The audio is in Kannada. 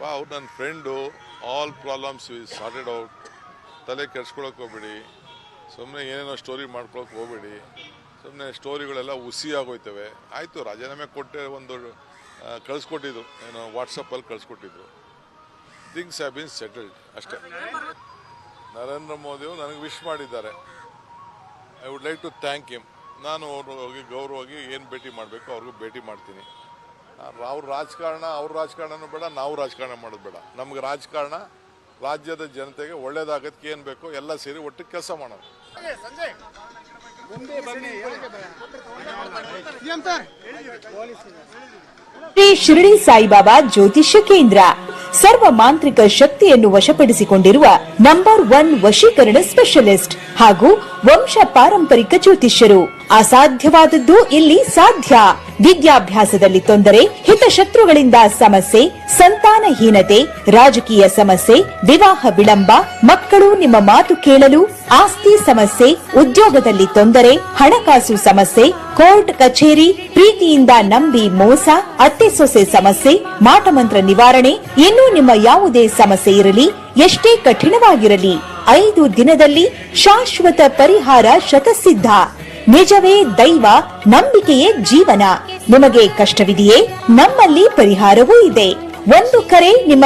ಅವ್ರು ನನ್ನ friend. All problems is sorted out. ತಲೆ ಕೆಡ್ಸ್ಕೊಳಕ್ಕೆ ಹೋಗ್ಬೇಡಿ. ಸುಮ್ಮನೆ ಏನೇನೋ ಸ್ಟೋರಿ ಮಾಡ್ಕೊಳಕ್ಕೆ ಹೋಗ್ಬೇಡಿ. ಸುಮ್ಮನೆ ಸ್ಟೋರಿಗಳೆಲ್ಲ ಹುಸಿ ಆಗೋಯ್ತವೆ. ಆಯಿತು, ರಾಜೀನಾಮೆ ಕೊಟ್ಟೆ ಒಂದು ಕಳಿಸ್ಕೊಟ್ಟಿದ್ರು, ಏನೋ ವಾಟ್ಸಪ್ಪಲ್ಲಿ ಕಳಿಸ್ಕೊಟ್ಟಿದ್ರು. ಥಿಂಗ್ಸ್ ಹ್ಯಾವ್ ಬೀನ್ ಸೆಟಲ್ಡ್ ಅಷ್ಟೇ. ನರೇಂದ್ರ ಮೋದಿಯವರು ನನಗೆ ವಿಶ್ ಮಾಡಿದ್ದಾರೆ. I would like to thank him. ನಾನು ಅವ್ರು ಹೋಗಿ ಗೌರವವಾಗಿ ಏನು ಭೇಟಿ ಮಾಡಬೇಕು ಅವ್ರಿಗೂ ಭೇಟಿ ಮಾಡ್ತೀನಿ. ಅವ್ರ ರಾಜಕಾರಣನೂ ಬೇಡ, ನಾವು ರಾಜಕಾರಣ ಮಾಡೋದು ಬೇಡ. ನಮ್ಗೆ ರಾಜಕಾರಣ ರಾಜ್ಯದ ಜನತೆಗೆ ಒಳ್ಳೇದಾಗೋದಕ್ಕೆ ಏನು ಬೇಕೋ ಎಲ್ಲ ಸೇರಿ ಒಟ್ಟಿಗೆ ಕೆಲಸ ಮಾಡೋದು. ಶ್ರೀ ಶಿರಡಿ ಸಾಯಿಬಾಬಾ ಜ್ಯೋತಿಷ್ಯ ಕೇಂದ್ರ ಸರ್ವ ಮಾಂತ್ರಿಕ ಶಕ್ತಿಯನ್ನು ವಶಪಡಿಸಿಕೊಂಡಿರುವ ನಂಬರ್ 1 ವಶೀಕರಣ ಸ್ಪೆಷಲಿಸ್ಟ್ ಹಾಗೂ ವಂಶ ಪಾರಂಪರಿಕ ಜ್ಯೋತಿಷ್ಯರು. ಅಸಾಧ್ಯವಾದದ್ದು ಇಲ್ಲಿ ಸಾಧ್ಯ. ವಿದ್ಯಾಭ್ಯಾಸದಲ್ಲಿ ತೊಂದರೆ, ಹಿತಶತ್ರುಗಳಿಂದ ಸಮಸ್ಯೆ, ಸಂತಾನಹೀನತೆ, ರಾಜಕೀಯ ಸಮಸ್ಯೆ, ವಿವಾಹ ವಿಳಂಬ, ಮಕ್ಕಳು ನಿಮ್ಮ ಮಾತು ಕೇಳಲು, ಆಸ್ತಿ ಸಮಸ್ಯೆ, ಉದ್ಯೋಗದಲ್ಲಿ ತೊಂದರೆ, ಹಣಕಾಸು ಸಮಸ್ಯೆ, ಕೋರ್ಟ್ ಕಚೇರಿ, ಪ್ರೀತಿಯಿಂದ ನಂಬಿ ಮೋಸ, ಅತ್ತೆ ಸೊಸೆ ಸಮಸ್ಯೆ, ಮಾಟಮಂತ್ರ ನಿವಾರಣೆ, ಇನ್ನೂ ನಿಮ್ಮ ಯಾವುದೇ ಸಮಸ್ಯೆ ಇರಲಿ, ಎಷ್ಟೇ ಕಠಿಣವಾಗಿರಲಿ 5 ದಿನದಲ್ಲಿ ಶಾಶ್ವತ ಪರಿಹಾರ ಶತಸಿದ್ಧ. ನಿಜವೇ ದೈವ, ನಂಬಿಕೆಯೇ ಜೀವನ. ನಿಮಗೆ ಕಷ್ಟವಿದೆಯೇ? ನಮ್ಮಲ್ಲಿ ಪರಿಹಾರವೂ ಇದೆ. ಒಂದು ಕರೆ ನಿಮ್ಮ